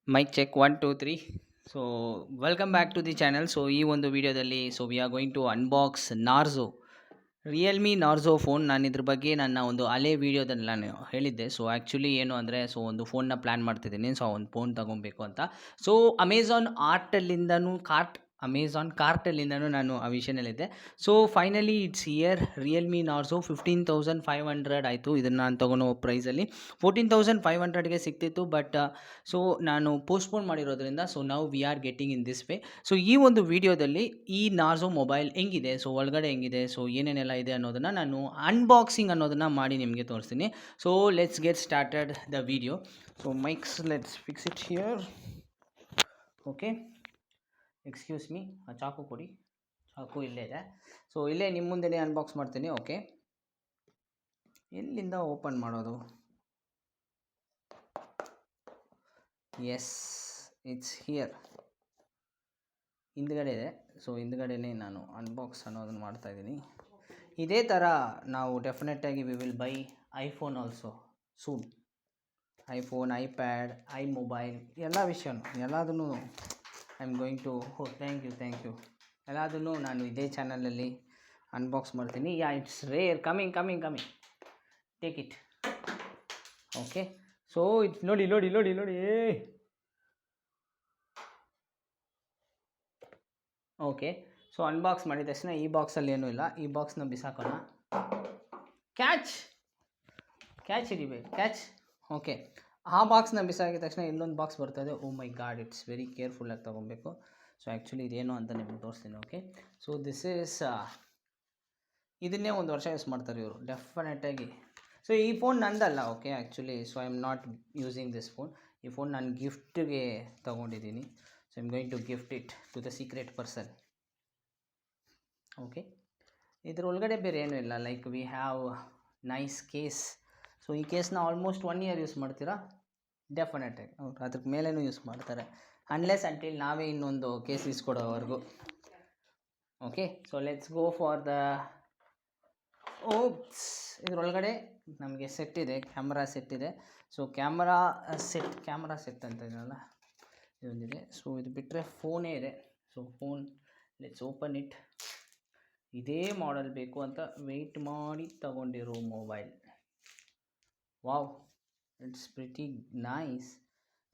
Mic check 1 2 3. So welcome back to the channel. So ಈ ಒಂದು ವಿಡಿಯೋದಲ್ಲಿ we are going to unbox narzo Realme Narzo phone. ನಾನು ಇದ್ರ ಬಗ್ಗೆ ನನ್ನ ಒಂದು ಹಳೆ ವೀಡಿಯೋದಲ್ಲಿ ನಾನು ಹೇಳಿದ್ದೆ. ಸೊ ಆ್ಯಕ್ಚುಲಿ ಏನು ಅಂದರೆ ಒಂದು ಫೋನ್ನ ಪ್ಲ್ಯಾನ್ ಮಾಡ್ತಿದ್ದೀನಿ. ಸೊ ಒಂದು ಫೋನ್ ತೊಗೊಬೇಕು ಅಂತ. ಸೊ ಅಮೆಝಾನ್ ಕಾರ್ಟಲ್ಲಿಂದನೂ ನಾನು ಆ ವಿಷಯದಲ್ಲಿದ್ದೆ. So finally it's here Realme Narzo 15,500 ಆಯಿತು. ಇದನ್ನು ನಾನು ತೊಗೊಳೋ ಪ್ರೈಸಲ್ಲಿ 14,500ಗೆ ಸಿಗ್ತಿತ್ತು. ಬಟ್ ಸೊ ನಾನು ಪೋಸ್ಟ್ಪೋನ್ ಮಾಡಿರೋದ್ರಿಂದ ನಾವು we are getting in this way. So ಈ ಒಂದು ವಿಡಿಯೋದಲ್ಲಿ ಈ ನಾರ್ಝೋ ಮೊಬೈಲ್ ಹೆಂಗಿದೆ, ಸೊ ಒಳಗಡೆ ಹೆಂಗಿದೆ, ಸೊ ಏನೇನೆಲ್ಲ ಇದೆ ಅನ್ನೋದನ್ನು ನಾನು ಅನ್ಬಾಕ್ಸಿಂಗ್ ಅನ್ನೋದನ್ನು ಮಾಡಿ ನಿಮಗೆ ತೋರಿಸ್ತೀನಿ. So let's get started the video. So mics let's fix it here. Okay, excuse me, ಚಾಕು ಕೊಡಿ. ಚಾಕು ಇಲ್ಲೇ ಇದೆ. ಸೊ ಇಲ್ಲೇ ನಿಮ್ಮ ಮುಂದೆನೇ ಅನ್ಬಾಕ್ಸ್ ಮಾಡ್ತೀನಿ. ಓಕೆ, ಎಲ್ಲಿಂದ ಓಪನ್ ಮಾಡೋದು? Yes, it's here. ಹಿಂದ್ಗಡೆ ಇದೆ. ಸೊ ಹಿಂದ್ಗಡೆನೇ ನಾನು ಅನ್ಬಾಕ್ಸ್ ಅನ್ನೋದನ್ನು ಮಾಡ್ತಾಯಿದ್ದೀನಿ. ಇದೇ ಥರ ನಾವು ಡೆಫಿನೆಟಾಗಿ we will buy iPhone also soon. IPhone, iPad, mobile ಎಲ್ಲ ವಿಷಯನೂ ಎಲ್ಲದನ್ನು I am going to thank you ಎಲ್ಲದನ್ನು ನಾನು ಇದೇ ಚಾನಲಲ್ಲಿ ಅನ್ಬಾಕ್ಸ್ ಮಾಡ್ತೀನಿ. It's rare. Coming take it. Okay, so it's ನೋಡಿ. ಓಕೆ, ಸೊ ಅನ್ಬಾಕ್ಸ್ ಮಾಡಿದ ತಕ್ಷಣ ಈ ಬಾಕ್ಸಲ್ಲಿ ಏನೂ ಇಲ್ಲ. ಈ ಬಾಕ್ಸ್ನ ಬಿಸಾಕೋಣ. ಕ್ಯಾಚ್ ಹಿಡಿಬೇಕು. ಓಕೆ, ಆ ಬಾಕ್ಸ್ನ ಬಿಸಾಕಿದ ತಕ್ಷಣ ಇನ್ನೊಂದು ಬಾಕ್ಸ್ ಬರ್ತದೆ. ಓ ಮೈ ಗಾಡ್, ಇಟ್ಸ್ ವೆರಿ ಕೇರ್ಫುಲ್ಲಾಗಿ ತೊಗೊಬೇಕು. ಸೊ ಆ್ಯಕ್ಚುಲಿ ಇದೇನು ಅಂತ ನಿಮಗೆ ತೋರಿಸ್ತೀನಿ. ಓಕೆ, ಸೊ ದಿಸ್ ಈಸ್ ಇದನ್ನೇ 1 ವರ್ಷ ಯೂಸ್ ಮಾಡ್ತಾರೆ ಇವರು ಡೆಫಿನೆಟಾಗಿ. ಸೊ ಈ ಫೋನ್ ನಂದಲ್ಲ. Okay, actually so I am not using this phone. ಈ ಫೋನ್ ನಾನು ಗಿಫ್ಟ್ಗೆ ತೊಗೊಂಡಿದ್ದೀನಿ. So I am going to gift it to the secret person. Okay, ಇದರೊಳಗಡೆ ಬೇರೆ ಏನೂ ಇಲ್ಲ. Like we have nice case. So ಈ ಕೇಸ್ನ ಆಲ್ಮೋಸ್ಟ್ 1 ಇಯರ್ ಯೂಸ್ ಮಾಡ್ತೀರಾ ಡೆಫಿನೆಟಾಗಿ. ಅದ್ರ ಮೇಲೇನೂ ಯೂಸ್ ಮಾಡ್ತಾರೆ, ಅನ್ಲೆಸ್ ಅಂಟಿಲ್ ನಾವೇ ಇನ್ನೊಂದು ಕೇಸ್ ಇಸ್ಕೊಡೋವರೆಗೂ. Okay, so let's go for the ಇದರೊಳಗಡೆ ನಮಗೆ ಸೆಟ್ ಇದೆ, ಕ್ಯಾಮ್ರಾ ಸೆಟ್ ಇದೆ. ಸೊ ಕ್ಯಾಮ್ರಾ ಸೆಟ್ ಅಂತ ಇದೆಯಲ್ಲ, ಇದೊಂದಿದೆ. ಸೊ ಇದು ಬಿಟ್ಟರೆ ಫೋನೇ ಇದೆ. So phone, let's open it. ಇದೇ ಮಾಡೆಲ್ ಬೇಕು ಅಂತ ವೆಯ್ಟ್ ಮಾಡಿ ತಗೊಂಡಿರೋ mobile. Wow, it's pretty nice.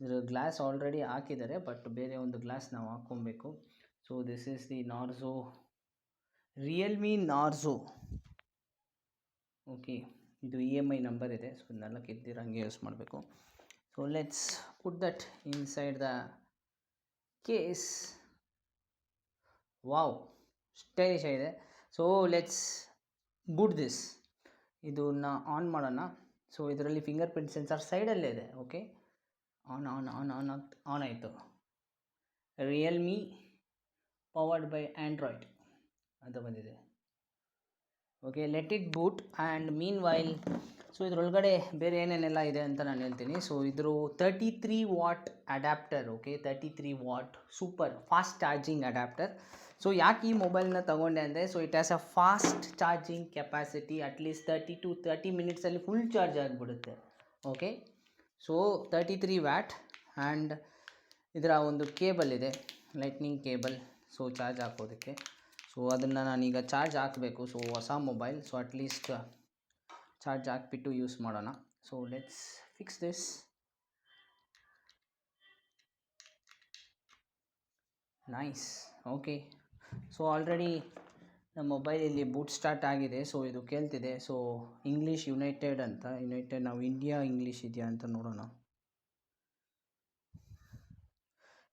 ಇದರ ಗ್ಲಾಸ್ ಆಲ್ರೆಡಿ ಹಾಕಿದ್ದಾರೆ, ಬಟ್ ಬೇರೆ ಒಂದು ಗ್ಲಾಸ್ ನಾವು ಹಾಕ್ಕೊಬೇಕು. So this is the Narzo, Realme Narzo. Okay, ಇದು EMI ನಂಬರ್ ಇದೆ. ಸೊ 4 ಇದ್ದಿರಂಗೆ ಯೂಸ್ ಮಾಡಬೇಕು. So let's put that inside the case. Wow, stylish ಆಗಿದೆ. So let's boot this. ಇದನ್ನ ಆನ್ ಮಾಡೋಣ. ಸೊ ಇದರಲ್ಲಿ ಫಿಂಗರ್ ಪ್ರಿಂಟ್ ಸೆನ್ಸರ್ ಸೈಡಲ್ಲೇ ಇದೆ. ಓಕೆ, ಆನ್ ಆಯಿತು. ರಿಯಲ್ಮಿ ಪವರ್ಡ್ ಬೈ ಆ್ಯಂಡ್ರಾಯ್ಡ್ ಅಂತ ಬಂದಿದೆ. Okay, let it boot. And meanwhile so ಇದರೊಳಗಡೆ ಬೇರೆ ಏನೇನೆಲ್ಲ ಇದೆ ಅಂತ ನಾನು ಹೇಳ್ತೀನಿ. ಸೊ ಇದ್ರ 33 watt adapter. Okay, 33 watt super fast charging adapter. So ಯಾಕೆ ಈ ಮೊಬೈಲ್ನ ತೊಗೊಂಡೆ ಅಂದರೆ, so it has a fast charging capacity. At least 30 to 30 ಮಿನಿಟ್ಸಲ್ಲಿ ಫುಲ್ ಚಾರ್ಜ್ ಆಗಿಬಿಡುತ್ತೆ. Okay, so 33 watt. ಆ್ಯಂಡ್ ಇದರ ಒಂದು ಕೇಬಲ್ ಇದೆ, ಲೈಟ್ನಿಂಗ್ ಕೇಬಲ್. ಸೊ ಚಾರ್ಜ್ ಹಾಕೋದಕ್ಕೆ. ಸೊ ಅದನ್ನು ನಾನೀಗ ಚಾರ್ಜ್ ಹಾಕಬೇಕು. ಸೊ ಹೊಸ ಮೊಬೈಲ್. ಸೊ ಅಟ್ಲೀಸ್ಟ್ ಚಾರ್ಜ್ ಹಾಕ್ಬಿಟ್ಟು ಯೂಸ್ ಮಾಡೋಣ. So let's fix this. Nice. Okay, so already ನಮ್ಮ ಮೊಬೈಲಲ್ಲಿ ಬೂಟ್ ಸ್ಟಾರ್ಟ್ ಆಗಿದೆ. ಸೊ ಇದು ಕೇಳ್ತಿದೆ. ಸೊ ಇಂಗ್ಲೀಷ್ ಯುನೈಟೆಡ್ ಅಂತ. ನಾವು ಇಂಡಿಯಾ ಇಂಗ್ಲೀಷ್ ಇದೆಯಾ ಅಂತ ನೋಡೋಣ.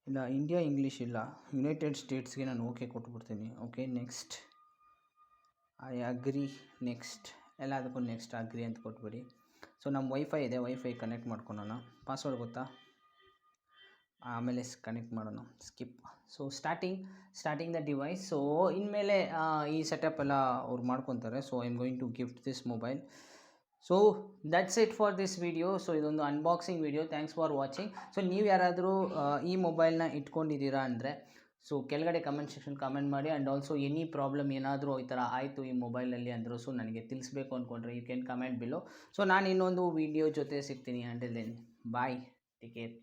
ಇಲ್ಲ, ಇಂಡಿಯಾ ಇಂಗ್ಲೀಷ್ ಇಲ್ಲ. ಯುನೈಟೆಡ್ ಸ್ಟೇಟ್ಸ್ಗೆ ನಾನು ಓಕೆ ಕೊಟ್ಬಿಡ್ತೀನಿ. Okay, next I agree. Next ಎಲ್ಲದಕ್ಕೂ ನೆಕ್ಸ್ಟ್ ಅಗ್ರಿ ಅಂತ ಕೊಟ್ಬಿಡಿ. ಸೊ ನಮ್ಮ ವೈಫೈ ಇದೆ, ವೈಫೈ ಕನೆಕ್ಟ್ ಮಾಡ್ಕೊಳೋಣ. ಪಾಸ್ವರ್ಡ್ ಗೊತ್ತಾ? ಆಮೇಲೆ ಕನೆಕ್ಟ್ ಮಾಡೋಣ. Skip. So starting the device. So ಇನ್ಮೇಲೆ ಈ ಸೆಟಪ್ ಎಲ್ಲ ಅವ್ರು ಮಾಡ್ಕೊತಾರೆ. So I am going to gift this mobile. So that's it for this video. So ಇದೊಂದು unboxing video. Thanks for watching. So ನೀವು ಯಾರಾದರೂ ಈ ಮೊಬೈಲ್ನ ಇಟ್ಕೊಂಡಿದ್ದೀರಾ ಅಂದರೆ ಸೊ ಕೆಳಗಡೆ ಕಮೆಂಟ್ ಸೆಕ್ಷನ್ ಕಮೆಂಟ್ ಮಾಡಿ. ಆ್ಯಂಡ್ ಆಲ್ಸೋ ಎನಿ ಪ್ರಾಬ್ಲಮ್ ಏನಾದರೂ ಈ ಥರ ಆಯಿತು ಈ ಮೊಬೈಲಲ್ಲಿ ಅಂದರೂ ಸೊ ನನಗೆ ತಿಳಿಸ್ಬೇಕು ಅಂದ್ಕೊಂಡ್ರೆ you can comment below. So ನಾನು ಇನ್ನೊಂದು ವಿಡಿಯೋ ಜೊತೆ ಸಿಗ್ತೀನಿ. Until then bye, take care.